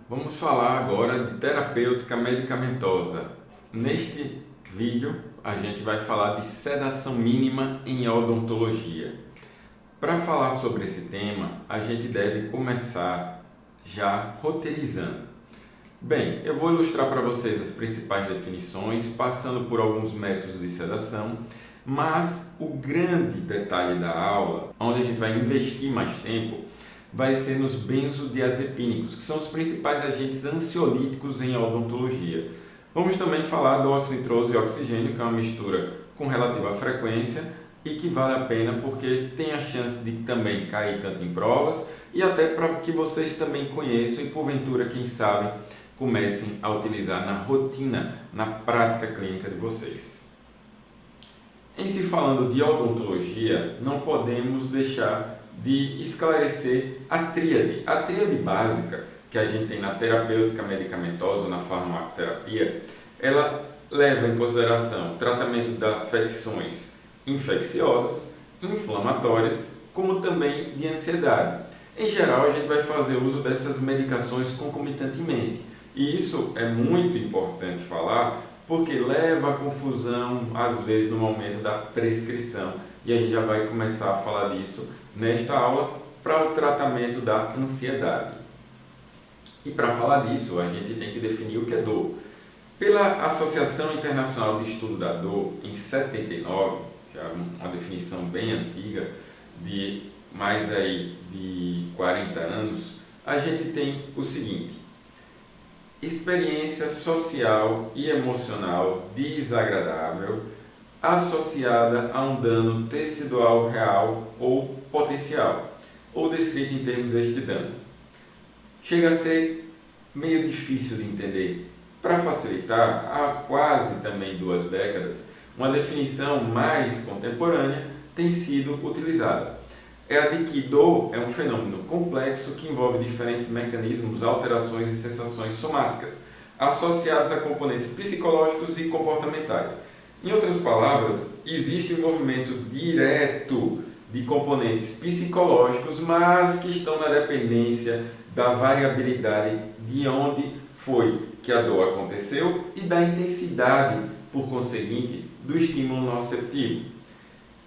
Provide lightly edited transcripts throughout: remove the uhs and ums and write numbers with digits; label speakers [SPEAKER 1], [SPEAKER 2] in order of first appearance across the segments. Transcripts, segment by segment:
[SPEAKER 1] Vamos falar agora de terapêutica medicamentosa. Neste vídeo, a gente vai falar de sedação mínima em odontologia. Para falar sobre esse tema, a gente deve começar já roteirizando. Bem, eu vou ilustrar para vocês as principais definições, passando por alguns métodos de sedação, mas o grande detalhe da aula, onde a gente vai investir mais tempo, vai ser nos benzodiazepínicos, que são os principais agentes ansiolíticos em odontologia. Vamos também falar do oxinitrose e oxigênio, que é uma mistura com relativa frequência e que vale a pena porque tem a chance de também cair tanto em provas e até para que vocês também conheçam e porventura, quem sabe, comecem a utilizar na rotina, na prática clínica de vocês. Em se falando de odontologia, não podemos deixar de esclarecer a tríade. A tríade básica que a gente tem na terapêutica medicamentosa, na farmacoterapia, ela leva em consideração o tratamento de afecções infecciosas, inflamatórias, como também de ansiedade. Em geral, a gente vai fazer uso dessas medicações concomitantemente. E isso é muito importante falar, porque leva a confusão, às vezes, no momento da prescrição. E a gente já vai começar a falar disso nesta aula para o tratamento da ansiedade. E para falar disso, a gente tem que definir o que é dor. Pela Associação Internacional de Estudo da Dor, em 79, já uma definição bem antiga, de mais aí de 40 anos, a gente tem o seguinte: experiência social e emocional desagradável associada a um dano tecidual real ou potencial, ou descrito em termos deste dano. Chega a ser meio difícil de entender. Para facilitar, há quase também 2 décadas, uma definição mais contemporânea tem sido utilizada. É a de que dor é um fenômeno complexo que envolve diferentes mecanismos, alterações e sensações somáticas, associadas a componentes psicológicos e comportamentais. Em outras palavras, existe um envolvimento direto de componentes psicológicos, mas que estão na dependência da variabilidade de onde foi que a dor aconteceu e da intensidade, por conseguinte, do estímulo nociceptivo.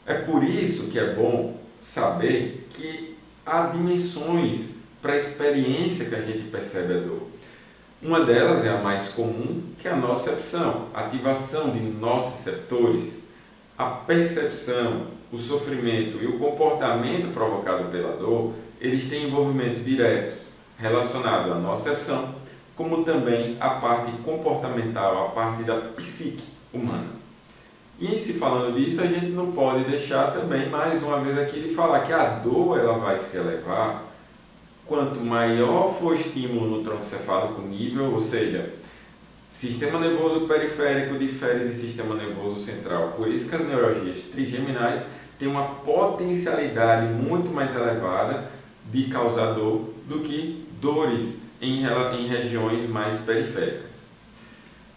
[SPEAKER 1] É por isso que é bom saber que há dimensões para a experiência que a gente percebe a dor. Uma delas é a mais comum, que é a nocicepção, a ativação de nociceptores. A percepção, o sofrimento e o comportamento provocado pela dor, eles têm envolvimento direto relacionado à nocicepção, como também à parte comportamental, à parte da psique humana. E em se falando disso, a gente não pode deixar também, mais uma vez aqui, de falar que a dor ela vai se elevar quanto maior for o estímulo no tronco cefálico nível, ou seja, sistema nervoso periférico difere de sistema nervoso central. Por isso que as neuralgias trigeminais têm uma potencialidade muito mais elevada de causar dor do que dores em regiões mais periféricas.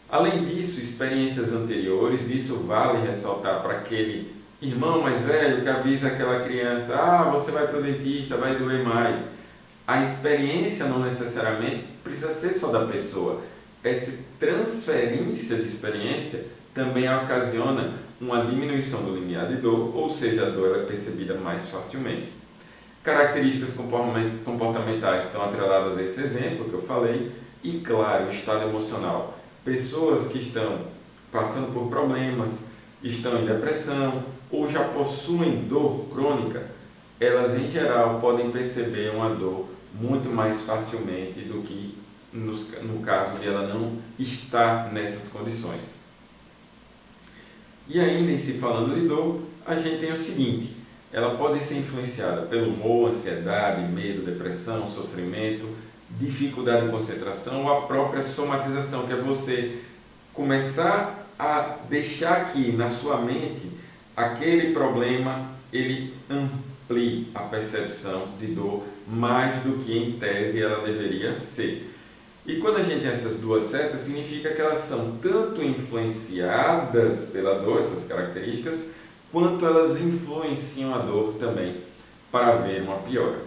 [SPEAKER 1] Além disso, experiências anteriores, isso vale ressaltar para aquele irmão mais velho que avisa aquela criança: você vai para o dentista, vai doer mais. A experiência não necessariamente precisa ser só da pessoa. Essa transferência de experiência também ocasiona uma diminuição do limiar de dor, ou seja, a dor é percebida mais facilmente. Características comportamentais estão atreladas a esse exemplo que eu falei, e claro, o estado emocional. Pessoas que estão passando por problemas, estão em depressão ou já possuem dor crônica, elas em geral podem perceber uma dor muito mais facilmente do que no caso de ela não estar nessas condições. E ainda em se falando de dor, a gente tem o seguinte: ela pode ser influenciada pelo humor, ansiedade, medo, depressão, sofrimento, dificuldade de concentração ou a própria somatização, que é você começar a deixar aqui na sua mente aquele problema, ele amplie a percepção de dor mais do que em tese ela deveria ser. E quando a gente tem essas 2 setas, significa que elas são tanto influenciadas pela dor, essas características, quanto elas influenciam a dor também para haver uma piora.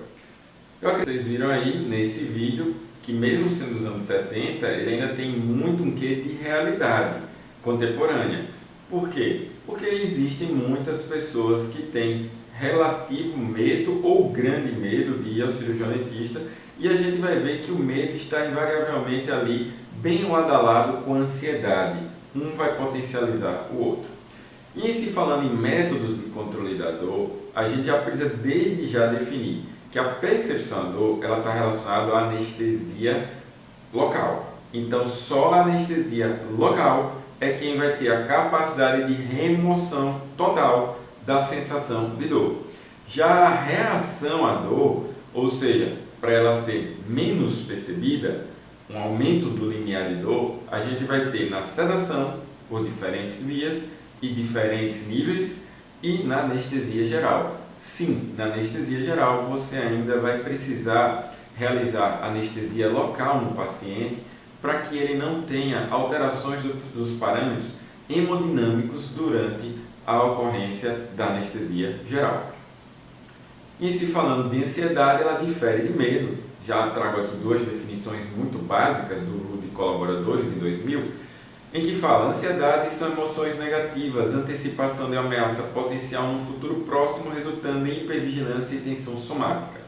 [SPEAKER 1] Eu acredito que vocês viram aí nesse vídeo que mesmo sendo dos anos 70, ele ainda tem muito um quê de realidade contemporânea. Por quê? Porque existem muitas pessoas que têm relativo medo ou grande medo de ir ao cirurgião dentista, e a gente vai ver que o medo está invariavelmente ali bem lado a lado com a ansiedade. Um vai potencializar o outro. E em se falando em métodos de controle da dor, a gente já precisa desde já definir que a percepção da dor ela está relacionada à anestesia local. Então, só a anestesia local é quem vai ter a capacidade de remoção total da sensação de dor. Já a reação à dor, ou seja, para ela ser menos percebida, um aumento do limiar de dor, a gente vai ter na sedação, por diferentes vias e diferentes níveis, e na anestesia geral. Sim, na anestesia geral você ainda vai precisar realizar anestesia local no paciente para que ele não tenha alterações dos parâmetros hemodinâmicos durante a ocorrência da anestesia geral. E se falando de ansiedade, ela difere de medo. Já trago aqui duas definições muito básicas do grupo de colaboradores em 2000, em que fala: ansiedade são emoções negativas, antecipação de ameaça potencial no futuro próximo, resultando em hipervigilância e tensão somática.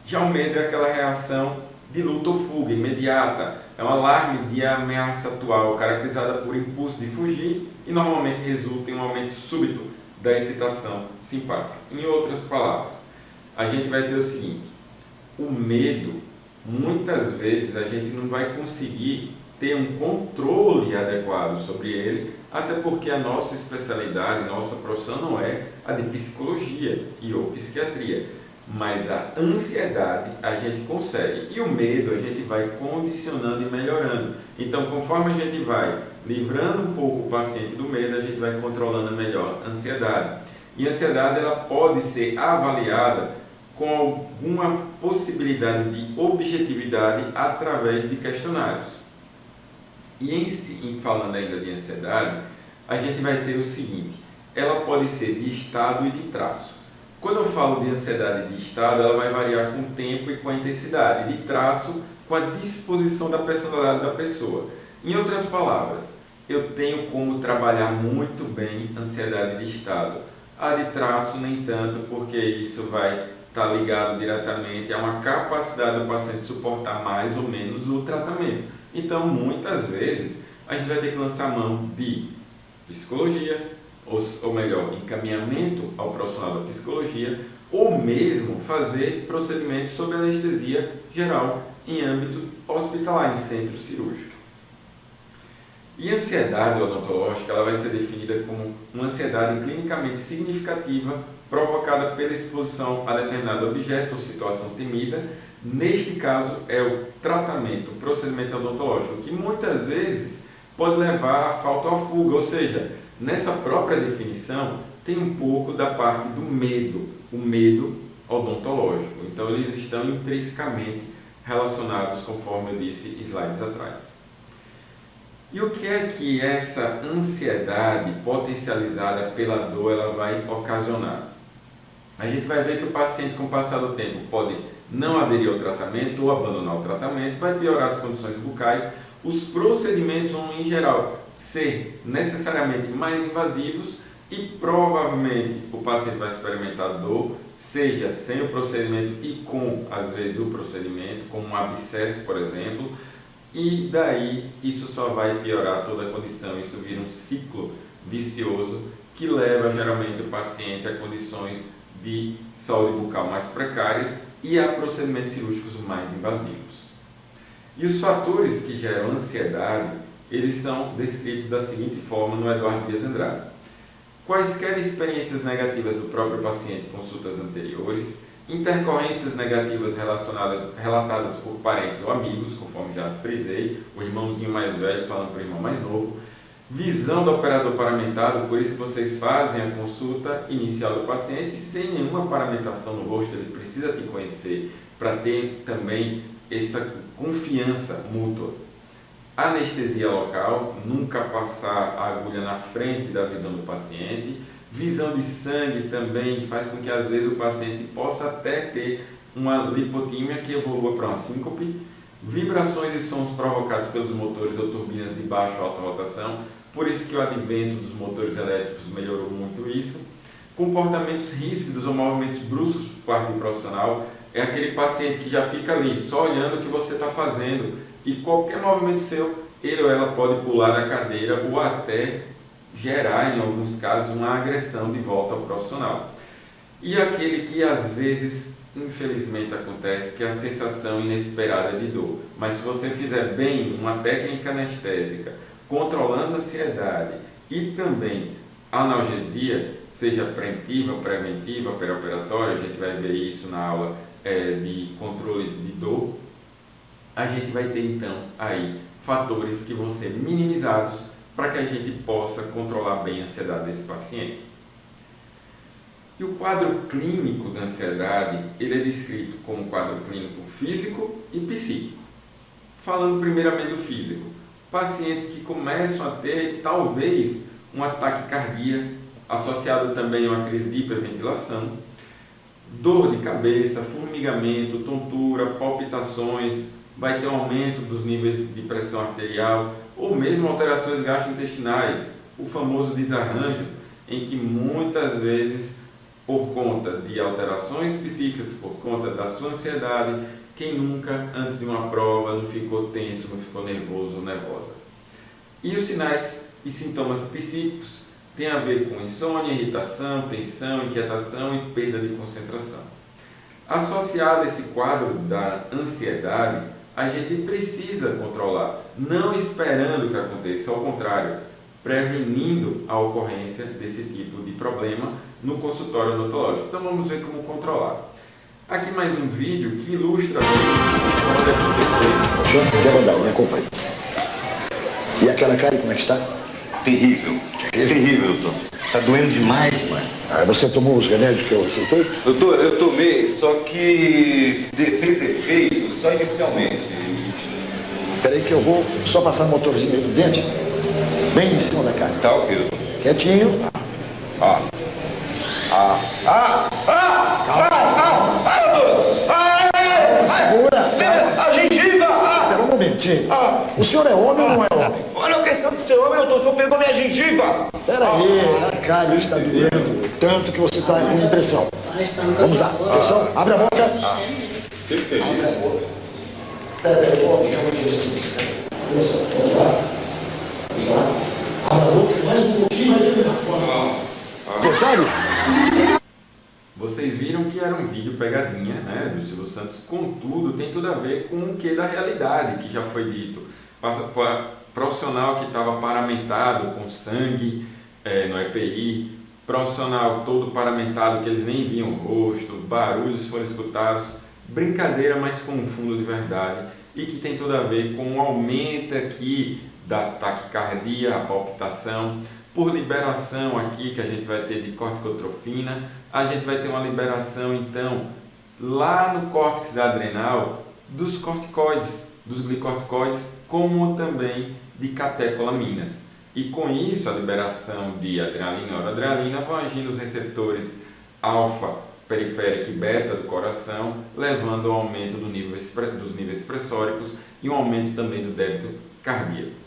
[SPEAKER 1] Já o medo é aquela reação de luta ou fuga imediata, é um alarme de ameaça atual, caracterizada por impulso de fugir e normalmente resulta em um aumento súbito da excitação simpática. Em outras palavras, a gente vai ter o seguinte: o medo, muitas vezes a gente não vai conseguir ter um controle adequado sobre ele, até porque a nossa especialidade, nossa profissão não é a de psicologia e ou psiquiatria, mas a ansiedade a gente consegue, e o medo a gente vai condicionando e melhorando. Então, conforme a gente vai livrando um pouco o paciente do medo, a gente vai controlando melhor a ansiedade. E a ansiedade ela pode ser avaliada com alguma possibilidade de objetividade através de questionários. E falando ainda de ansiedade, a gente vai ter o seguinte: ela pode ser de estado e de traço. Quando eu falo de ansiedade de estado, ela vai variar com o tempo e com a intensidade, de traço com a disposição da personalidade da pessoa. Em outras palavras, eu tenho como trabalhar muito bem a ansiedade de estado. A de traço nem tanto, porque isso vai estar ligado diretamente a uma capacidade do paciente suportar mais ou menos o tratamento. Então, muitas vezes, a gente vai ter que lançar mão de psicologia, ou melhor, encaminhamento ao profissional da psicologia, ou mesmo fazer procedimentos sob anestesia geral em âmbito hospitalar, em centro cirúrgico. E a ansiedade odontológica ela vai ser definida como uma ansiedade clinicamente significativa provocada pela exposição a determinado objeto ou situação temida. Neste caso é o tratamento, o procedimento odontológico, que muitas vezes pode levar à falta ou à fuga, ou seja, nessa própria definição tem um pouco da parte do medo, o medo odontológico. Então eles estão intrinsecamente relacionados, conforme eu disse slides atrás. E o que é que essa ansiedade potencializada pela dor ela vai ocasionar? A gente vai ver que o paciente, com o passar do tempo, pode não aderir ao tratamento ou abandonar o tratamento, vai piorar as condições bucais, os procedimentos vão, em geral, ser necessariamente mais invasivos e provavelmente o paciente vai experimentar dor, seja sem o procedimento e com, às vezes, o procedimento, como um abscesso, por exemplo, e daí isso só vai piorar toda a condição, isso vira um ciclo vicioso que leva geralmente o paciente a condições de saúde bucal mais precárias e a procedimentos cirúrgicos mais invasivos. E os fatores que geram ansiedade, eles são descritos da seguinte forma no Eduardo Dias Andrade: quaisquer experiências negativas do próprio paciente em consultas anteriores, intercorrências negativas relatadas por parentes ou amigos, conforme já frisei, o irmãozinho mais velho falando para o irmão mais novo, visão do operador paramentado, por isso que vocês fazem a consulta inicial do paciente sem nenhuma paramentação no rosto, ele precisa te conhecer para ter também essa confiança mútua. Anestesia local, nunca passar a agulha na frente da visão do paciente. Visão de sangue também faz com que às vezes o paciente possa até ter uma lipotímia que evolua para uma síncope. Vibrações e sons provocados pelos motores ou turbinas de baixa ou alta rotação, por isso que o advento dos motores elétricos melhorou muito isso. Comportamentos ríspidos ou movimentos bruscos por parte do profissional, é aquele paciente que já fica ali, só olhando o que você está fazendo, e qualquer movimento seu, ele ou ela pode pular da cadeira ou até gerar, em alguns casos, uma agressão de volta ao profissional. E aquele que às vezes, infelizmente, acontece, que é a sensação inesperada de dor. Mas se você fizer bem uma técnica anestésica, controlando a ansiedade e também analgesia, seja preventiva, perioperatória, a gente vai ver isso na aula de controle de dor, a gente vai ter então aí fatores que vão ser minimizados para que a gente possa controlar bem a ansiedade desse paciente. E o quadro clínico da ansiedade, ele é descrito como quadro clínico físico e psíquico. Falando primeiramente do físico, pacientes que começam a ter talvez um ataque cardíaco, associado também a uma crise de hiperventilação, dor de cabeça, formigamento, tontura, palpitações, vai ter um aumento dos níveis de pressão arterial ou mesmo alterações gastrointestinais, o famoso desarranjo, em que muitas vezes, por conta de alterações psíquicas, por conta da sua ansiedade, quem nunca, antes de uma prova, não ficou tenso, não ficou nervoso ou nervosa. E os sinais e sintomas psíquicos têm a ver com insônia, irritação, tensão, inquietação e perda de concentração. Associado a esse quadro da ansiedade, a gente precisa controlar, não esperando que aconteça, ao contrário, prevenindo a ocorrência desse tipo de problema no consultório odontológico. Então vamos ver como controlar. Aqui mais um vídeo que ilustra como pode acontecer.
[SPEAKER 2] João, Devandal, me acompanhe. E aquela cara, como é que está?
[SPEAKER 3] Terrível. Terrível, doutor. Tá doendo demais, mano.
[SPEAKER 2] Ah, você tomou os remédios que eu receitei?
[SPEAKER 3] Doutor, eu tomei, só que fez efeito só inicialmente.
[SPEAKER 2] Espera aí que eu vou só passar o motorzinho aí do dente, bem em cima da cara.
[SPEAKER 3] Tá ok, doutor.
[SPEAKER 2] Quietinho.
[SPEAKER 3] A gengiva!
[SPEAKER 2] Espera um momentinho. O senhor é homem ou não é homem?
[SPEAKER 3] Olha a questão de ser homem, doutor. O senhor pegou minha gengiva.
[SPEAKER 2] Espera aí, a cara está doendo tanto que você está com impressão. Vamos lá, atenção, abre a boca.
[SPEAKER 3] O que é isso?
[SPEAKER 2] Espera aí, eu vou ficar aqui assim. Vamos lá. Vamos lá. Abre a boca, mais um pouquinho, mais um. Contrário?
[SPEAKER 1] Vocês viram que era um vídeo pegadinha, né, do Silvio Santos, contudo tem tudo a ver com o que da realidade que já foi dito. Profissional que estava paramentado com sangue no EPI, profissional todo paramentado que eles nem viam o rosto, barulhos foram escutados, brincadeira, mas com um fundo de verdade e que tem tudo a ver com o aumento aqui da taquicardia, a palpitação, por liberação aqui que a gente vai ter de corticotrofina, a gente vai ter uma liberação então lá no córtex da adrenal dos corticoides, dos glicorticoides, como também de catecolaminas. E com isso a liberação de adrenalina e noradrenalina vão agir nos receptores alfa, periférico e beta do coração, levando ao aumento dos níveis pressóricos e um aumento também do débito cardíaco.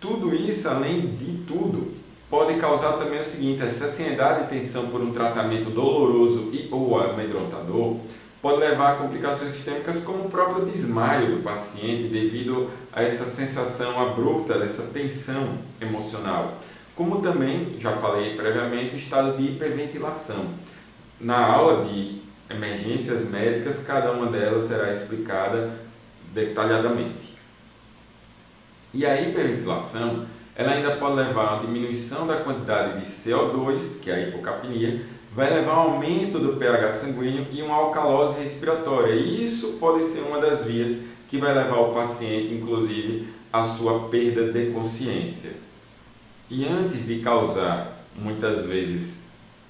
[SPEAKER 1] Tudo isso, além de tudo, pode causar também o seguinte: essa ansiedade e tensão por um tratamento doloroso ou amedrontador pode levar a complicações sistêmicas como o próprio desmaio do paciente devido a essa sensação abrupta, dessa tensão emocional. Como também, já falei previamente, o estado de hiperventilação. Na aula de emergências médicas, cada uma delas será explicada detalhadamente. E a hiperventilação, ela ainda pode levar a uma diminuição da quantidade de CO2, que é a hipocapnia, vai levar a um aumento do pH sanguíneo e uma alcalose respiratória. E isso pode ser uma das vias que vai levar o paciente, inclusive, à sua perda de consciência. E antes de causar, muitas vezes,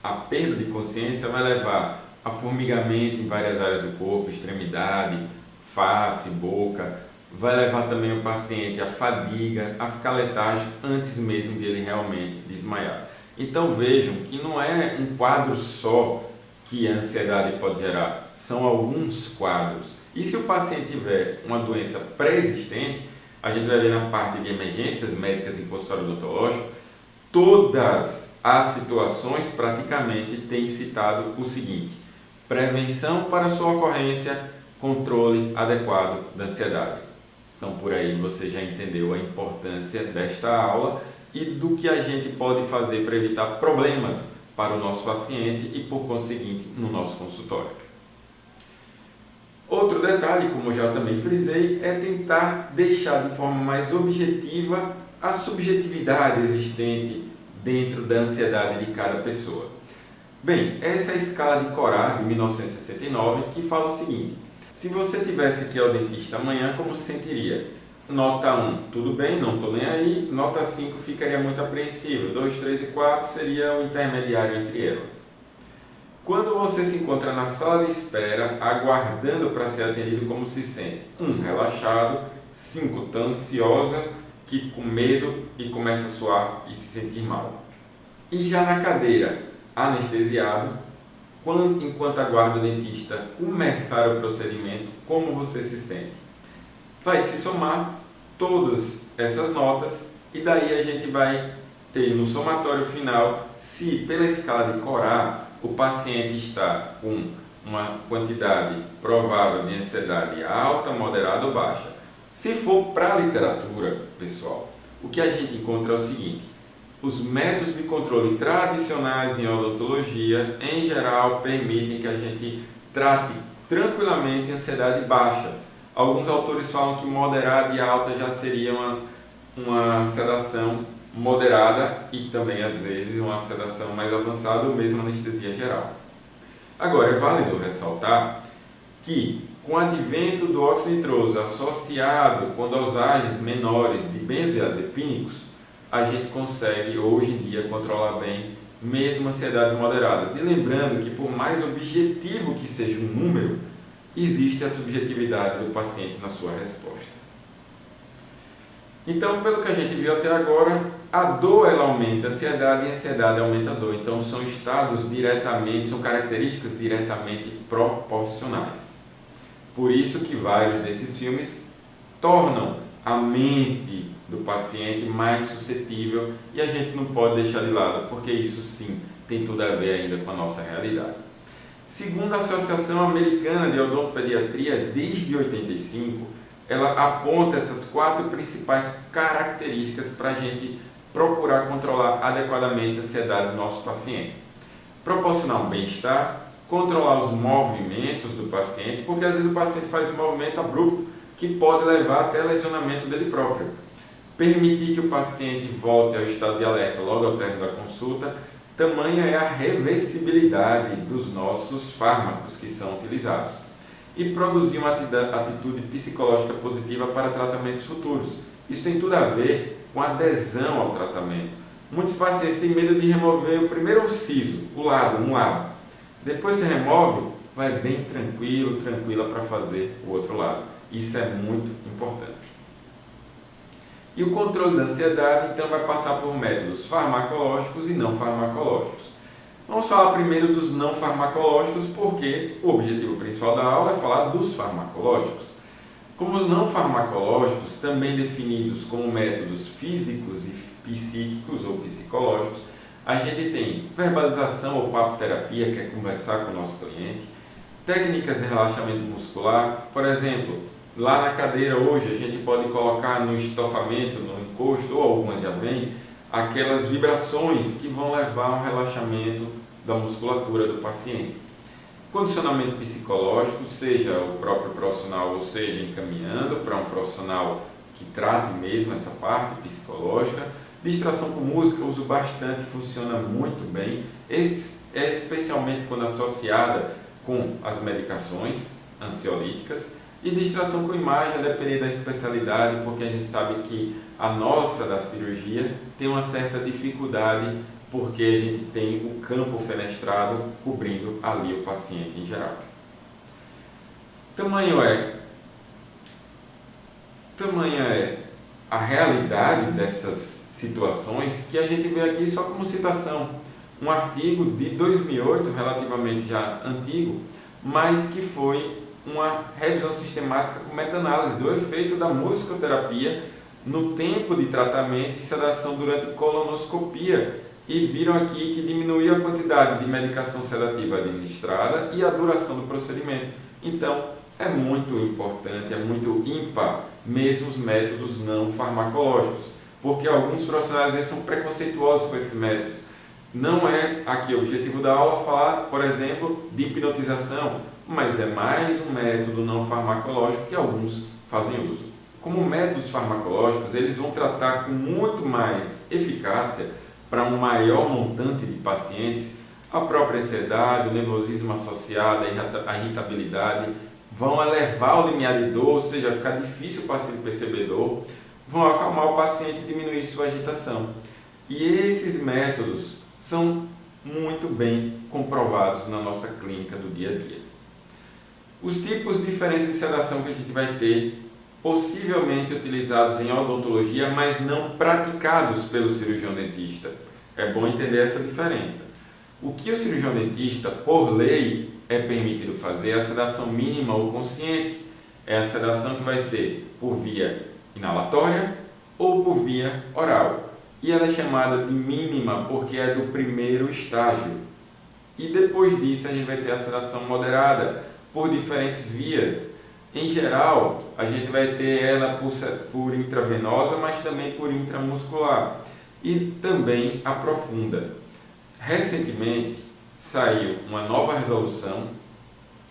[SPEAKER 1] a perda de consciência, vai levar a formigamento em várias áreas do corpo, extremidade, face, boca. Vai levar também o paciente à fadiga, a ficar letárgico antes mesmo de ele realmente desmaiar. Então vejam que não é um quadro só que a ansiedade pode gerar, são alguns quadros. E se o paciente tiver uma doença pré-existente, a gente vai ver na parte de emergências médicas em consultório odontológico, todas as situações praticamente têm citado o seguinte: prevenção para sua ocorrência, controle adequado da ansiedade. Então, por aí você já entendeu a importância desta aula e do que a gente pode fazer para evitar problemas para o nosso paciente e, por conseguinte, no nosso consultório. Outro detalhe, como já também frisei, é tentar deixar de forma mais objetiva a subjetividade existente dentro da ansiedade de cada pessoa. Bem, essa é a escala de Corá, de 1969, que fala o seguinte: se você tivesse que ir ao dentista amanhã, como se sentiria? Nota 1, tudo bem, não estou nem aí. Nota 5, ficaria muito apreensivo. 2, 3 e 4 seria o intermediário entre elas. Quando você se encontra na sala de espera, aguardando para ser atendido, como se sente? 1, relaxado. 5, tão ansiosa que com medo e começa a suar e se sentir mal. E já na cadeira, anestesiado, enquanto aguarda o dentista começar o procedimento, como você se sente? Vai se somar todas essas notas e daí a gente vai ter no somatório final se pela escala de Corá o paciente está com uma quantidade provável de ansiedade alta, moderada ou baixa. Se for para a literatura, pessoal, o que a gente encontra é o seguinte: os métodos de controle tradicionais em odontologia, em geral, permitem que a gente trate tranquilamente a ansiedade baixa. Alguns autores falam que moderada e alta já seria uma sedação moderada e também, às vezes, uma sedação mais avançada ou mesmo anestesia geral. Agora, é válido ressaltar que, com o advento do óxido nitroso associado com dosagens menores de benzodiazepínicos, a gente consegue, hoje em dia, controlar bem mesmo ansiedades moderadas. E lembrando que, por mais objetivo que seja um número, existe a subjetividade do paciente na sua resposta. Então, pelo que a gente viu até agora, a dor ela aumenta a ansiedade e a ansiedade aumenta a dor. Então, são características diretamente proporcionais. Por isso que vários desses filmes tornam a mente do paciente mais suscetível e a gente não pode deixar de lado, porque isso sim tem tudo a ver ainda com a nossa realidade. Segundo a Associação Americana de Odontopediatria, desde 85, ela aponta essas 4 principais características para a gente procurar controlar adequadamente a ansiedade do nosso paciente. Proporcionar um bem-estar, controlar os movimentos do paciente, porque às vezes o paciente faz um movimento abrupto que pode levar até lesionamento dele próprio. Permitir que o paciente volte ao estado de alerta logo ao término da consulta. Tamanha é a reversibilidade dos nossos fármacos que são utilizados. E produzir uma atitude psicológica positiva para tratamentos futuros. Isso tem tudo a ver com adesão ao tratamento. Muitos pacientes têm medo de remover o primeiro siso, um lado. Depois se remove, vai bem tranquila para fazer o outro lado. Isso é muito importante. E o controle da ansiedade, então, vai passar por métodos farmacológicos e não farmacológicos. Vamos falar primeiro dos não farmacológicos, porque o objetivo principal da aula é falar dos farmacológicos. Como os não farmacológicos, também definidos como métodos físicos e psíquicos ou psicológicos, a gente tem verbalização ou papoterapia, que é conversar com o nosso cliente, técnicas de relaxamento muscular, por exemplo, lá na cadeira hoje a gente pode colocar no estofamento, no encosto, ou algumas já vêm, aquelas vibrações que vão levar a um relaxamento da musculatura do paciente. Condicionamento psicológico, seja o próprio profissional, ou seja, encaminhando para um profissional que trate mesmo essa parte psicológica. Distração com música, uso bastante, funciona muito bem, especialmente quando associada com as medicações ansiolíticas. E distração com imagem, a depender da especialidade, porque a gente sabe que a nossa da cirurgia tem uma certa dificuldade, porque a gente tem o campo fenestrado cobrindo ali o paciente em geral. Tamanho é a realidade dessas situações que a gente vê aqui só como citação. Um artigo de 2008, relativamente já antigo, mas que foi uma revisão sistemática com meta-análise do efeito da musicoterapia no tempo de tratamento e sedação durante colonoscopia, e viram aqui que diminuiu a quantidade de medicação sedativa administrada e a duração do procedimento. Então, é muito importante, é muito ímpar mesmo os métodos não farmacológicos, porque alguns profissionais às vezes são preconceituosos com esses métodos. Não é aqui o objetivo da aula falar, por exemplo, de hipnotização, mas é mais um método não farmacológico que alguns fazem uso. Como métodos farmacológicos, eles vão tratar com muito mais eficácia para um maior montante de pacientes a própria ansiedade, o nervosismo associado, a irritabilidade, vão elevar o limiar de dor, ou seja, vai ficar difícil o paciente perceber dor, vão acalmar o paciente e diminuir sua agitação. E esses métodos são muito bem comprovados na nossa clínica do dia a dia. Os tipos diferentes de sedação que a gente vai ter, possivelmente utilizados em odontologia, mas não praticados pelo cirurgião dentista. É bom entender essa diferença. O que o cirurgião dentista, por lei, é permitido fazer é a sedação mínima ou consciente. É a sedação que vai ser por via inalatória ou por via oral. E ela é chamada de mínima porque é do primeiro estágio. E depois disso a gente vai ter a sedação moderada por diferentes vias. Em geral, a gente vai ter ela por intravenosa, mas também por intramuscular. E também a profunda. Recentemente saiu uma nova resolução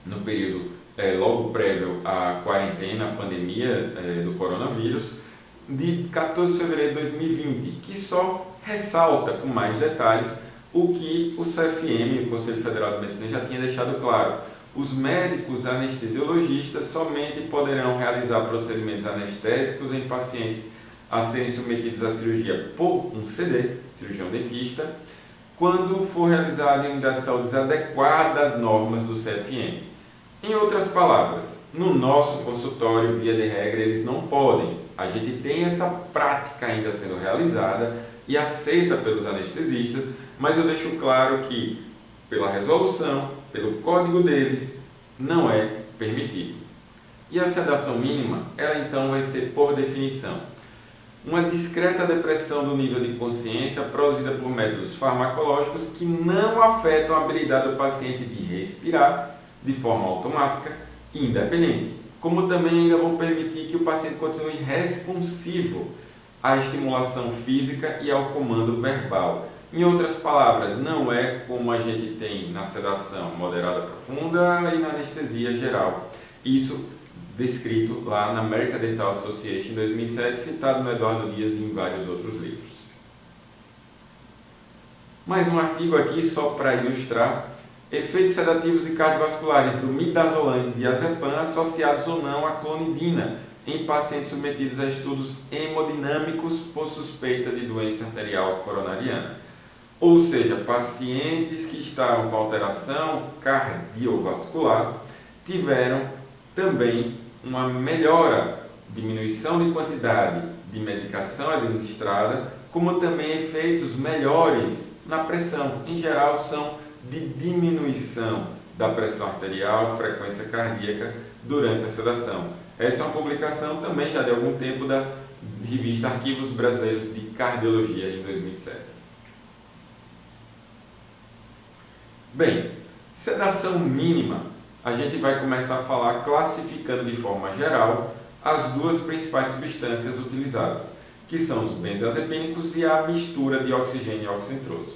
[SPEAKER 1] no período logo prévio à quarentena, à pandemia do coronavírus, de 14 de fevereiro de 2020, que só ressalta com mais detalhes o que o CFM, o Conselho Federal de Medicina, já tinha deixado claro. Os médicos anestesiologistas somente poderão realizar procedimentos anestésicos em pacientes a serem submetidos à cirurgia por um CD, cirurgião dentista, quando for realizado em unidade de saúde adequada às normas do CFM. Em outras palavras, no nosso consultório, via de regra, eles não podem. A gente tem essa prática ainda sendo realizada e aceita pelos anestesistas, mas eu deixo claro que, pela resolução, pelo código deles, não é permitido. E a sedação mínima, ela então vai ser, por definição, uma discreta depressão do nível de consciência produzida por métodos farmacológicos que não afetam a habilidade do paciente de respirar de forma automática e independente, como também ainda vão permitir que o paciente continue responsivo à estimulação física e ao comando verbal. Em outras palavras, não é como a gente tem na sedação moderada profunda e na anestesia geral. Isso descrito lá na American Dental Association em 2007, citado no Eduardo Dias e em vários outros livros. Mais um artigo aqui só para ilustrar efeitos sedativos e cardiovasculares do midazolam e diazepam associados ou não à clonidina em pacientes submetidos a estudos hemodinâmicos por suspeita de doença arterial coronariana. Ou seja, pacientes que estavam com alteração cardiovascular tiveram também uma melhora, diminuição de quantidade de medicação administrada, como também efeitos melhores na pressão. Em geral, são de diminuição da pressão arterial, frequência cardíaca durante a sedação. Essa é uma publicação também já de algum tempo da revista Arquivos Brasileiros de Cardiologia, em 2007. Bem, sedação mínima. A gente vai começar a falar classificando de forma geral as duas principais substâncias utilizadas, que são os benzodiazepínicos e a mistura de oxigênio e óxido nitroso.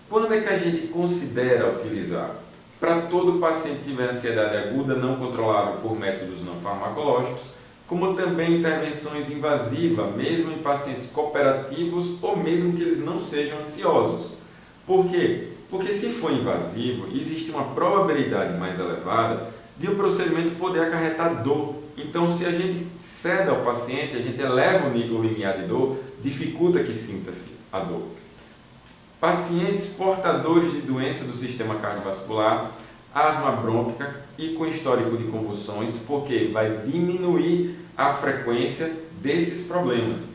[SPEAKER 1] Quando é que a gente considera utilizar? Para todo paciente que tiver ansiedade aguda não controlável por métodos não farmacológicos, como também intervenções invasivas, mesmo em pacientes cooperativos ou mesmo que eles não sejam ansiosos. Por quê? Porque se for invasivo, existe uma probabilidade mais elevada de o procedimento poder acarretar dor. Então, se a gente ceda ao paciente, a gente eleva o limiar de dor, dificulta que sinta-se a dor. Pacientes portadores de doença do sistema cardiovascular, asma brônquica e com histórico de convulsões, porque vai diminuir a frequência desses problemas.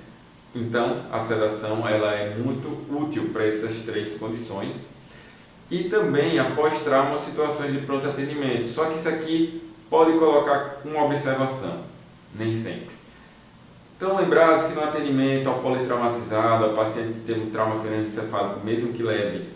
[SPEAKER 1] Então, a sedação ela é muito útil para essas três condições. E também após trauma, situações de pronto atendimento. Só que isso aqui pode colocar uma observação, nem sempre. Então, lembrados que no atendimento ao politraumatizado, ao paciente que tem um trauma crânioencefálico, mesmo que leve,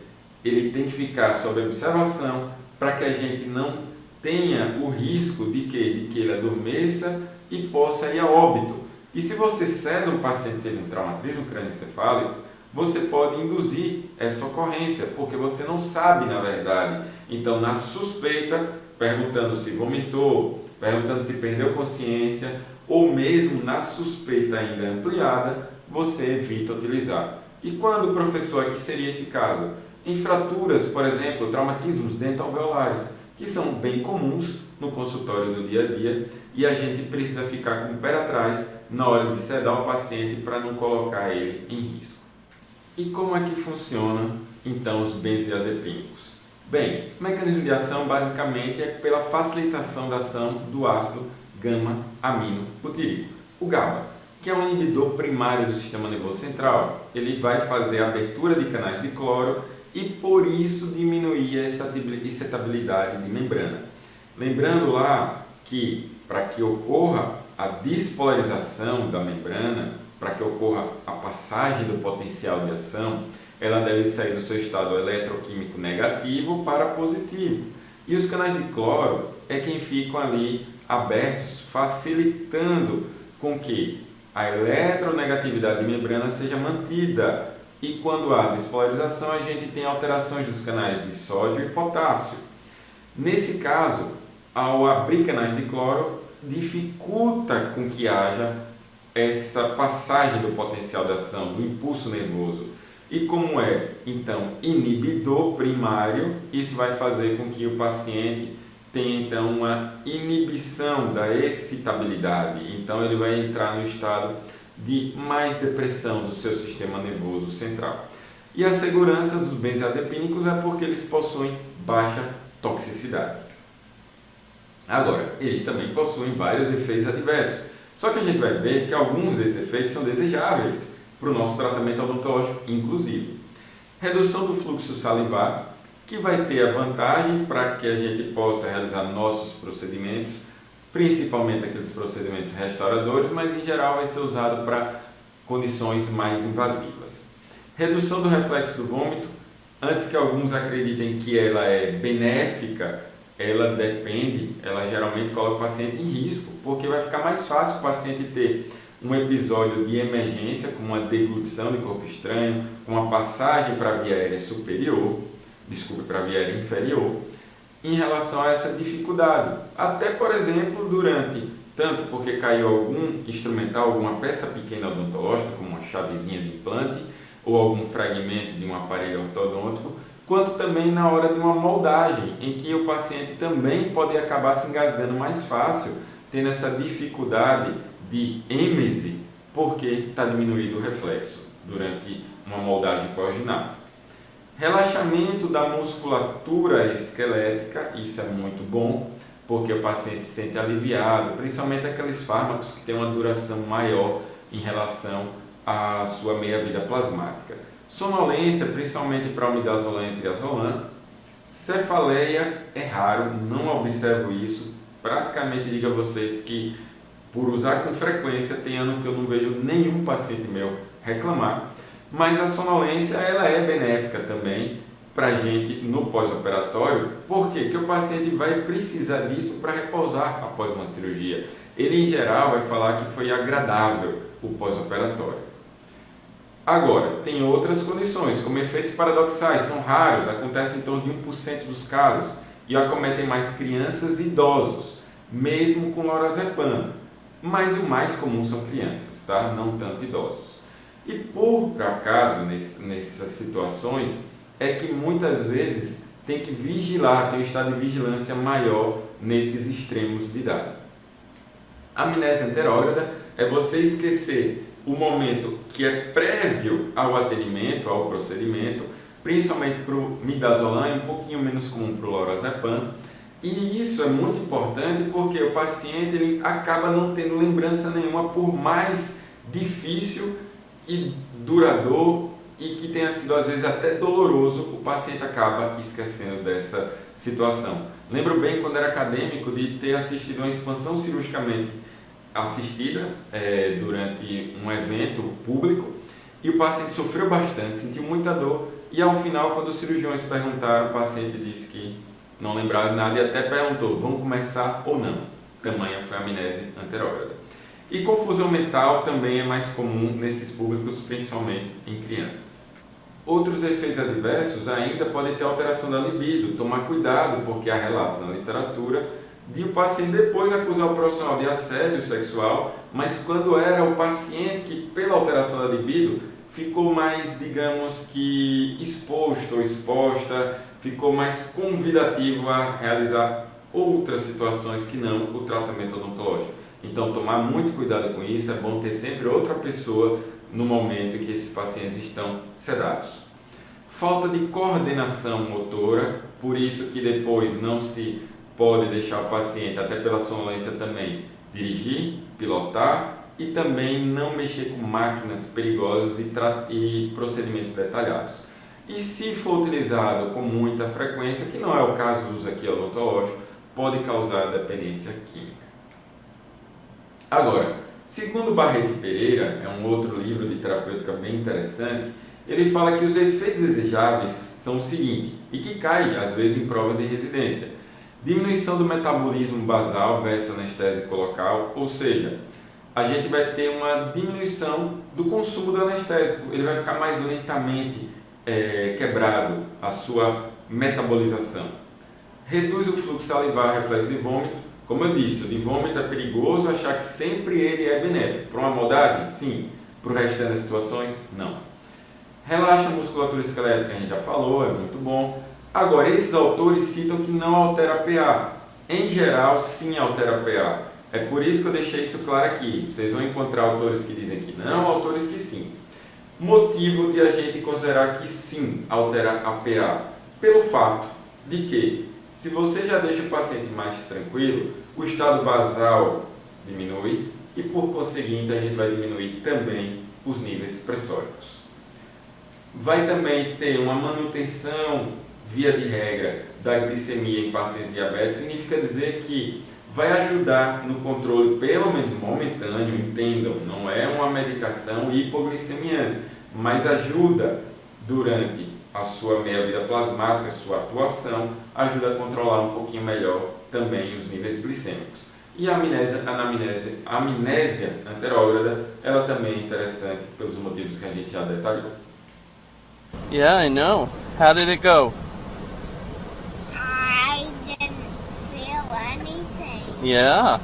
[SPEAKER 1] ele tem que ficar sob observação para que a gente não tenha o risco de que ele adormeça e possa ir a óbito. E se você cede um paciente que teve um traumatismo crânioencefálico, você pode induzir essa ocorrência, porque você não sabe na verdade. Então, na suspeita, perguntando se vomitou, perguntando se perdeu consciência, ou mesmo na suspeita ainda ampliada, você evita utilizar. E quando, professor, aqui seria esse caso? Em fraturas, por exemplo, traumatismos dentalveolares, que são bem comuns no consultório do dia a dia, e a gente precisa ficar com o pé atrás na hora de sedar o paciente para não colocar ele em risco. E como é que funciona então os benzodiazepínicos? Bem, o mecanismo de ação basicamente é pela facilitação da ação do ácido gama-aminobutírico, o GABA, que é um inibidor primário do sistema nervoso central. Ele vai fazer a abertura de canais de cloro e por isso diminuir a excitabilidade de membrana. Lembrando lá que para que ocorra a despolarização da membrana, para que ocorra a passagem do potencial de ação, ela deve sair do seu estado eletroquímico negativo para positivo. E os canais de cloro é quem ficam ali abertos, facilitando com que a eletronegatividade de membrana seja mantida. E quando há despolarização, a gente tem alterações dos canais de sódio e potássio. Nesse caso, ao abrir canais de cloro, dificulta com que haja essa passagem do potencial de ação, do impulso nervoso. E como é, então, inibidor primário, isso vai fazer com que o paciente tenha, então, uma inibição da excitabilidade. Então, ele vai entrar no estado de mais depressão do seu sistema nervoso central. E a segurança dos benzodiazepínicos é porque eles possuem baixa toxicidade. Agora, eles também possuem vários efeitos adversos. Só que a gente vai ver que alguns desses efeitos são desejáveis para o nosso tratamento odontológico, inclusive. Redução do fluxo salivar, que vai ter a vantagem para que a gente possa realizar nossos procedimentos, principalmente aqueles procedimentos restauradores, mas em geral vai ser usado para condições mais invasivas. Redução do reflexo do vômito, antes que alguns acreditem que ela é benéfica, ela geralmente coloca o paciente em risco, porque vai ficar mais fácil o paciente ter um episódio de emergência, com uma deglutição de corpo estranho, com uma passagem para a via aérea para a via aérea inferior, em relação a essa dificuldade. Até, por exemplo, tanto porque caiu algum instrumental, alguma peça pequena odontológica, como uma chavezinha de implante, ou algum fragmento de um aparelho ortodôntico, quanto também na hora de uma moldagem, em que o paciente também pode acabar se engasgando mais fácil, tendo essa dificuldade de êmese, porque está diminuído o reflexo durante uma moldagem coaginata. Relaxamento da musculatura esquelética, isso é muito bom, porque o paciente se sente aliviado, principalmente aqueles fármacos que têm uma duração maior em relação à sua meia-vida plasmática. Sonolência, principalmente para almidazolam e triazolam. Cefaleia é raro, não observo isso. Praticamente digo a vocês que, por usar com frequência, tem ano que eu não vejo nenhum paciente meu reclamar. Mas a sonolência ela é benéfica também para a gente no pós-operatório. Por quê? Porque o paciente vai precisar disso para repousar após uma cirurgia. Ele, em geral, vai falar que foi agradável o pós-operatório. Agora, tem outras condições, como efeitos paradoxais, são raros, acontecem em torno de 1% dos casos e acometem mais crianças e idosos, mesmo com lorazepam, mas o mais comum são crianças, tá? Não tanto idosos. E por acaso, nessas situações, é que muitas vezes tem que vigilar, tem um estado de vigilância maior nesses extremos de idade. A amnésia anterógrada é você esquecer o momento que é prévio ao atendimento, ao procedimento, principalmente para o midazolam, é um pouquinho menos comum para o lorazepam. E isso é muito importante porque o paciente ele acaba não tendo lembrança nenhuma, por mais difícil e duradouro e que tenha sido às vezes até doloroso, o paciente acaba esquecendo dessa situação. Lembro bem, quando era acadêmico, de ter assistido uma expansão cirurgicamente assistida durante um evento público, e o paciente sofreu bastante, sentiu muita dor, e ao final, quando os cirurgiões perguntaram, o paciente disse que não lembrava de nada e até perguntou: vamos começar ou não? Tamanha foi a amnésia anterógrada. E confusão mental também é mais comum nesses públicos, principalmente em crianças. Outros efeitos adversos ainda podem ter alteração da libido. Tomar cuidado, porque há relatos na literatura de o paciente depois acusar o profissional de assédio sexual, mas quando era o paciente que, pela alteração da libido, ficou mais, digamos que, exposto ou exposta, ficou mais convidativo a realizar outras situações que não o tratamento odontológico. Então, tomar muito cuidado com isso, é bom ter sempre outra pessoa no momento em que esses pacientes estão sedados. Falta de coordenação motora, por isso que depois não se pode deixar o paciente, até pela sonolência também, dirigir, pilotar e também não mexer com máquinas perigosas e procedimentos detalhados. E se for utilizado com muita frequência, que não é o caso do uso aqui odontológico, pode causar dependência química. Agora, segundo Barreto e Pereira, é um outro livro de terapêutica bem interessante, ele fala que os efeitos desejáveis são o seguinte, e que cai às vezes em provas de residência: diminuição do metabolismo basal versus anestésico local, ou seja, a gente vai ter uma diminuição do consumo do anestésico, ele vai ficar mais lentamente quebrado a sua metabolização. Reduz o fluxo salivar, reflexo de vômito. Como eu disse, o de vômito é perigoso achar que sempre ele é benéfico. Para uma moldagem, sim. Para o restante das situações, não. Relaxa a musculatura esquelética, a gente já falou, é muito bom. Agora, esses autores citam que não altera a PA. Em geral, sim altera a PA. É por isso que eu deixei isso claro aqui. Vocês vão encontrar autores que dizem que não, autores que sim. Motivo de a gente considerar que sim altera a PA. Pelo fato de que, se você já deixa o paciente mais tranquilo, o estado basal diminui e, por conseguinte, a gente vai diminuir também os níveis pressóricos. Vai também ter uma manutenção, via de regra, da glicemia em pacientes diabéticos. Significa dizer que vai ajudar no controle, pelo menos momentâneo, entendam, não é uma medicação hipoglicemiante, mas ajuda durante a sua meia-vida plasmática, sua atuação, ajuda a controlar um pouquinho melhor também os níveis glicêmicos. E a amnésia anterógrada, ela também é interessante pelos motivos que a gente já detalhou.
[SPEAKER 4] Yeah, I know. How did it go?
[SPEAKER 5] I didn't feel anything.
[SPEAKER 4] Yeah.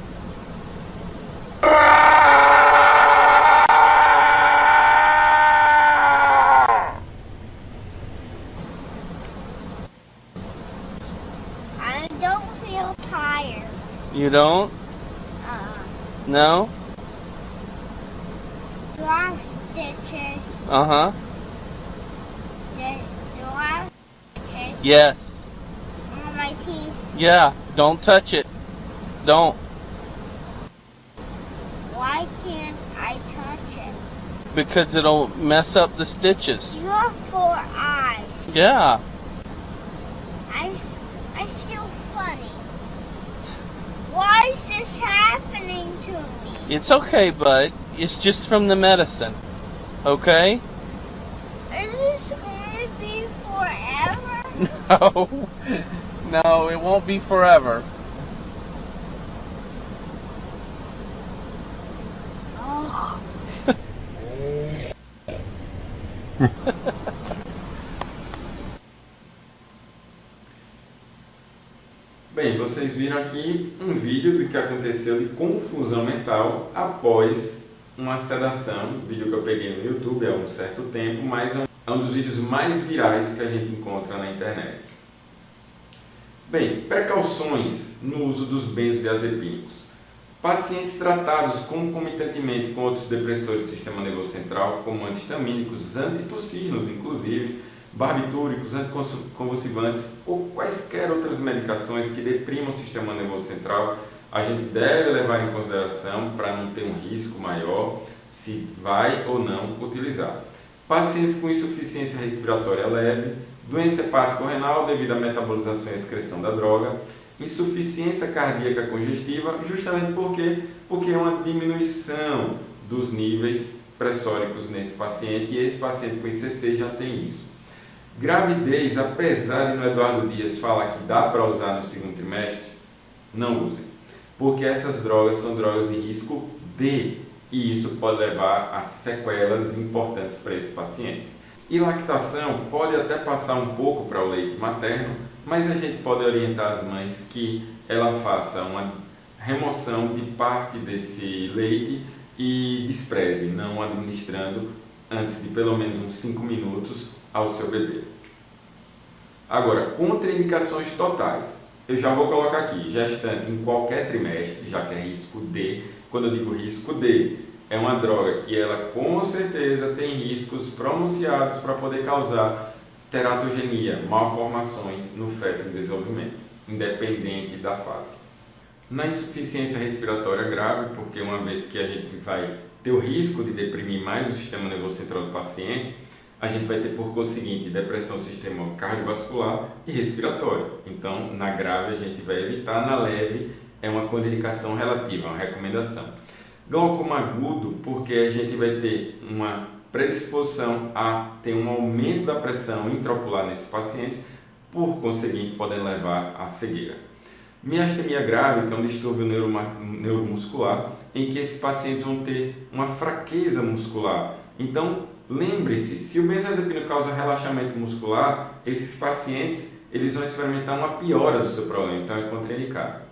[SPEAKER 5] I don't feel tired.
[SPEAKER 4] You don't? No?
[SPEAKER 5] Do I have stitches?
[SPEAKER 4] Uh-huh.
[SPEAKER 5] Do I have stitches
[SPEAKER 4] Yes.
[SPEAKER 5] on my teeth?
[SPEAKER 4] Yeah. Don't touch it. Don't.
[SPEAKER 5] Why can't I touch it?
[SPEAKER 4] Because it'll mess up the stitches.
[SPEAKER 5] You have 4 eyes.
[SPEAKER 4] Yeah.
[SPEAKER 5] I feel funny. Why is this happening to me?
[SPEAKER 4] It's okay, bud. It's just from the medicine. Okay?
[SPEAKER 5] Is this going to be forever?
[SPEAKER 4] No. No, it won't be forever.
[SPEAKER 5] Oh.
[SPEAKER 1] Bem, vocês viram aqui um vídeo do que aconteceu de confusão mental após uma sedação, vídeo que eu peguei no YouTube há um certo tempo, mas é um dos vídeos mais virais que a gente encontra na internet. Bem, precauções no uso dos benzodiazepínicos. Pacientes tratados concomitantemente com outros depressores do sistema nervoso central, como antihistamínicos, antitussígenos, inclusive, barbitúricos, anticonvulsivantes ou quaisquer outras medicações que deprimam o sistema nervoso central, a gente deve levar em consideração para não ter um risco maior se vai ou não utilizar. Pacientes com insuficiência respiratória leve doença hepático-renal devido à metabolização e excreção da droga, insuficiência cardíaca congestiva, justamente porque é uma diminuição dos níveis pressóricos nesse paciente, e esse paciente com ICC já tem isso. Gravidez, apesar de no Eduardo Dias falar que dá para usar no segundo trimestre, não usem, porque essas drogas são drogas de risco D, e isso pode levar a sequelas importantes para esses pacientes. E lactação pode até passar um pouco para o leite materno, mas a gente pode orientar as mães que ela faça uma remoção de parte desse leite e despreze, não administrando antes de pelo menos uns 5 minutos ao seu bebê. Agora, contraindicações totais. Eu já vou colocar aqui, gestante em qualquer trimestre, já que é risco D. Quando eu digo risco D, é uma droga que ela com certeza tem riscos pronunciados para poder causar teratogenia, malformações no feto em desenvolvimento, independente da fase. Na insuficiência respiratória grave, porque uma vez que a gente vai ter o risco de deprimir mais o sistema nervoso central do paciente, a gente vai ter por conseguinte depressão do sistema cardiovascular e respiratório. Então, na grave a gente vai evitar, na leve é uma contraindicação relativa, uma recomendação. Glaucoma agudo, porque a gente vai ter uma predisposição a ter um aumento da pressão intraocular nesses pacientes, por conseguinte podem levar à cegueira. Miastenia grave, que é um distúrbio neuromuscular, em que esses pacientes vão ter uma fraqueza muscular. Então, lembre-se, se o benzodiazepina causa relaxamento muscular, esses pacientes eles vão experimentar uma piora do seu problema, então é contraindicado.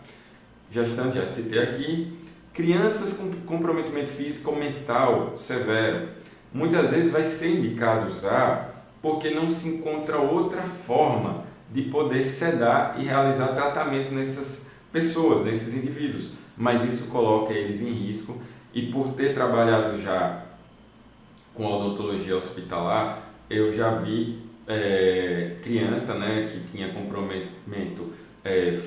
[SPEAKER 1] Gestante, já citei aqui. Crianças com comprometimento físico ou mental severo, muitas vezes vai ser indicado usar porque não se encontra outra forma de poder sedar e realizar tratamentos nessas pessoas, nesses indivíduos, mas isso coloca eles em risco. E por ter trabalhado já com odontologia hospitalar, eu já vi criança, né, que tinha comprometimento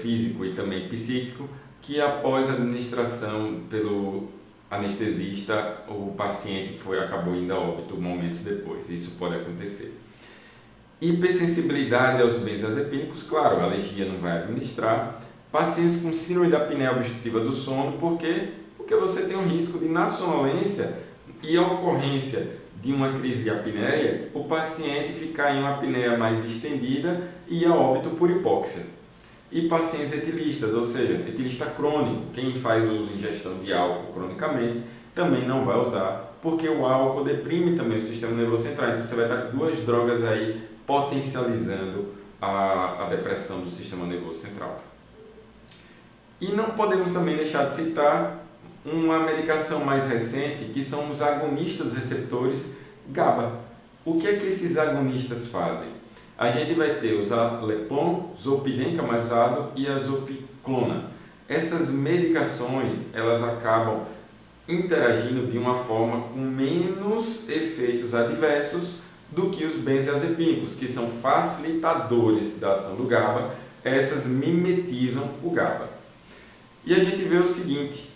[SPEAKER 1] físico e também psíquico, que após a administração pelo anestesista, o paciente acabou indo a óbito momentos depois. Isso pode acontecer. Hipersensibilidade aos benzodiazepínicos, claro, a alergia não vai administrar. Pacientes com síndrome da apneia obstrutiva do sono, por quê? Porque você tem um risco de, na sonolência e a ocorrência de uma crise de apneia, o paciente ficar em uma apneia mais estendida e a óbito por hipóxia. E pacientes etilistas, ou seja, etilista crônico, quem faz uso e ingestão de álcool cronicamente, também não vai usar, porque o álcool deprime também o sistema nervoso central. Então você vai estar com duas drogas aí potencializando a depressão do sistema nervoso central. E não podemos também deixar de citar uma medicação mais recente, que são os agonistas dos receptores GABA. O que é que esses agonistas fazem? A gente vai ter o Zaleplon, Zolpidem, que é mais usado, e a Zopiclona. Essas medicações, elas acabam interagindo de uma forma com menos efeitos adversos do que os benzodiazepínicos, que são facilitadores da ação do GABA. Essas mimetizam o GABA. E a gente vê o seguinte: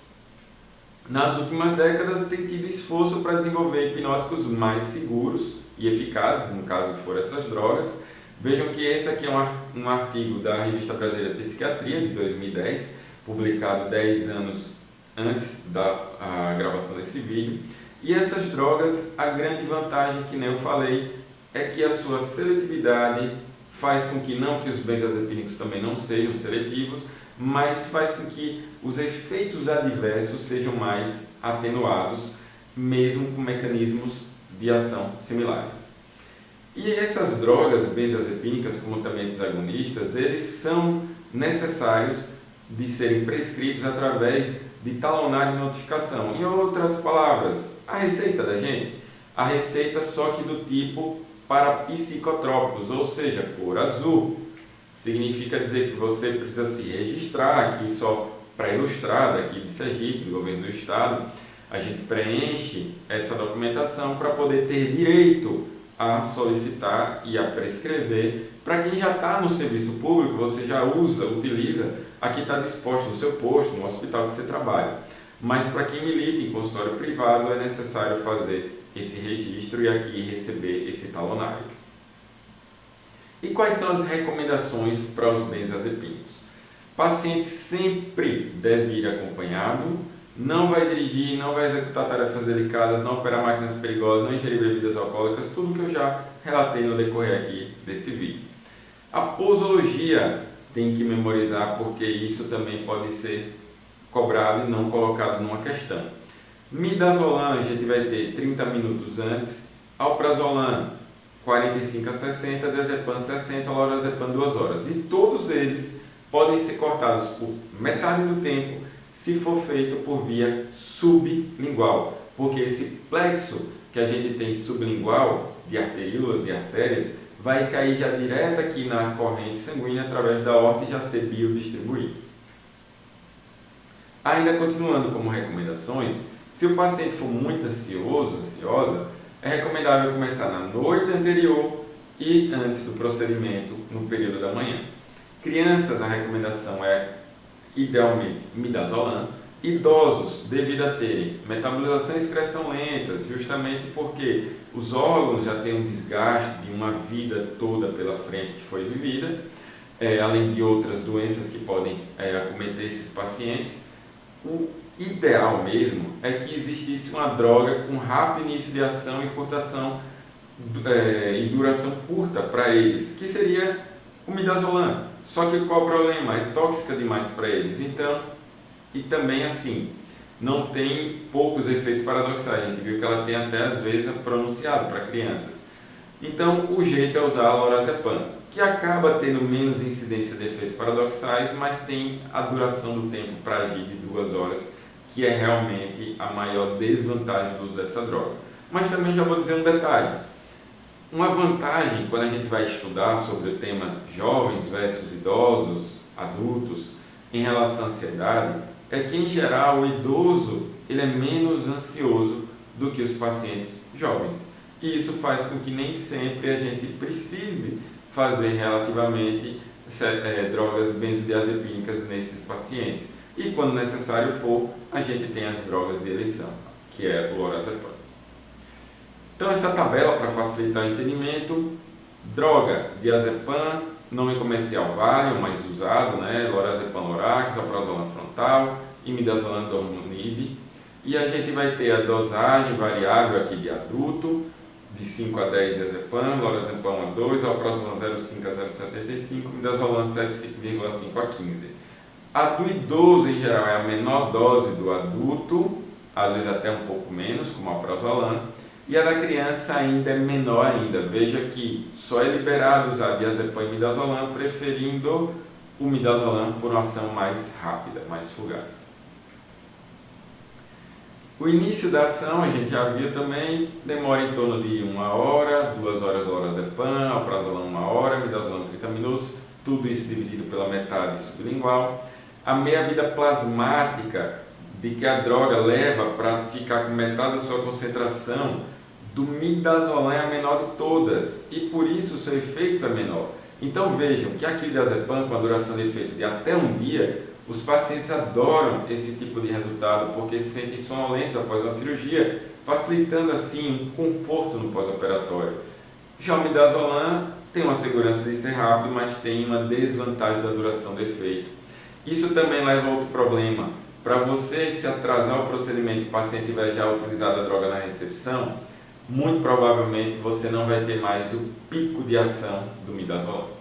[SPEAKER 1] nas últimas décadas tem tido esforço para desenvolver hipnóticos mais seguros e eficazes, no caso que for essas drogas. Vejam que esse aqui é um artigo da Revista Brasileira de Psiquiatria de 2010, publicado 10 anos antes da gravação desse vídeo. E essas drogas, a grande vantagem, que nem eu falei, é que a sua seletividade faz com que os benzodiazepínicos também não sejam seletivos, mas faz com que os efeitos adversos sejam mais atenuados, mesmo com mecanismos de ação similares. E essas drogas benzodiazepínicas, como também esses agonistas, eles são necessários de serem prescritos através de talonários de notificação. Em outras palavras, a receita da gente, a receita só que do tipo para psicotrópicos, ou seja, cor azul. Significa dizer que você precisa se registrar aqui, só para ilustrar, daqui de Sergipe, do governo do estado, a gente preenche essa documentação para poder ter direito a solicitar e a prescrever. Para quem já está no serviço público, você já utiliza, aqui está disposto no seu posto, no hospital que você trabalha. Mas para quem milita em consultório privado, é necessário fazer esse registro e aqui receber esse talonário. E quais são as recomendações para os benzodiazepínicos? O paciente sempre deve ir acompanhado, não vai dirigir, não vai executar tarefas delicadas, não operar máquinas perigosas, não ingerir bebidas alcoólicas, tudo que eu já relatei no decorrer aqui desse vídeo. A posologia tem que memorizar, porque isso também pode ser cobrado e não colocado numa questão. Midazolam a gente vai ter 30 minutos antes, alprazolam 45 a 60, diazepam 60, lorazepam 2 horas. E todos eles podem ser cortados por metade do tempo se for feito por via sublingual, porque esse plexo que a gente tem sublingual de arteríolas e artérias vai cair já direto aqui na corrente sanguínea através da aorta e já ser biodistribuído. Ainda continuando como recomendações, se o paciente for muito ansioso, ansiosa, é recomendável começar na noite anterior e antes do procedimento, no período da manhã. Crianças, a recomendação é, idealmente, midazolam. Idosos, devido a terem metabolização e excreção lentas, justamente porque os órgãos já têm um desgaste de uma vida toda pela frente que foi vivida, além de outras doenças que podem acometer esses pacientes. O ideal mesmo é que existisse uma droga com rápido início de ação e curtação e duração curta para eles, que seria o midazolam. Só que qual o problema? É tóxica demais para eles. Então, e também assim, não tem poucos efeitos paradoxais. A gente viu que ela tem até às vezes pronunciado para crianças. Então, o jeito é usar a lorazepam, que acaba tendo menos incidência de efeitos paradoxais, mas tem a duração do tempo para agir de 2 horas, que é realmente a maior desvantagem do uso dessa droga. Mas também já vou dizer um detalhe. Uma vantagem quando a gente vai estudar sobre o tema jovens versus idosos, adultos, em relação à ansiedade, é que em geral o idoso ele é menos ansioso do que os pacientes jovens. E isso faz com que nem sempre a gente precise fazer relativamente drogas benzodiazepínicas nesses pacientes. E quando necessário for, a gente tem as drogas de eleição, que é o lorazepam. Então essa tabela, para facilitar o entendimento: droga, diazepam, nome comercial Valium, mais usado, né? Lorazepam Lorax, alprazolam frontal e midazolam dormonide. E a gente vai ter a dosagem variável aqui de adulto, de 5 a 10 diazepam, lorazepam 1 a 2, alprazolam 0,5 a 0,75, midazolam 7,5 a 15. A do idoso, em geral, é a menor dose do adulto, às vezes até um pouco menos, como alprazolam. E a da criança ainda é menor ainda. Veja que só é liberado usar diazepam e midazolam, preferindo o midazolam por uma ação mais rápida, mais fugaz. O início da ação, a gente já viu também, demora em torno de 1 hora, 2 horas lorazepam, alprazolam 1 hora, midazolam 30 minutos, tudo isso dividido pela metade sublingual. A meia-vida plasmática de que a droga leva para ficar com metade da sua concentração do midazolam é a menor de todas, e por isso o seu efeito é menor. Então vejam que aqui o diazepam, com a duração de efeito de até um dia, os pacientes adoram esse tipo de resultado, porque se sentem sonolentos após uma cirurgia, facilitando assim um conforto no pós-operatório. Já o midazolam tem uma segurança de ser rápido, mas tem uma desvantagem da duração do efeito. Isso também leva a outro problema. Para você se atrasar o procedimento e o paciente tiver já utilizado a droga na recepção, muito provavelmente você não vai ter mais o pico de ação do midazolam.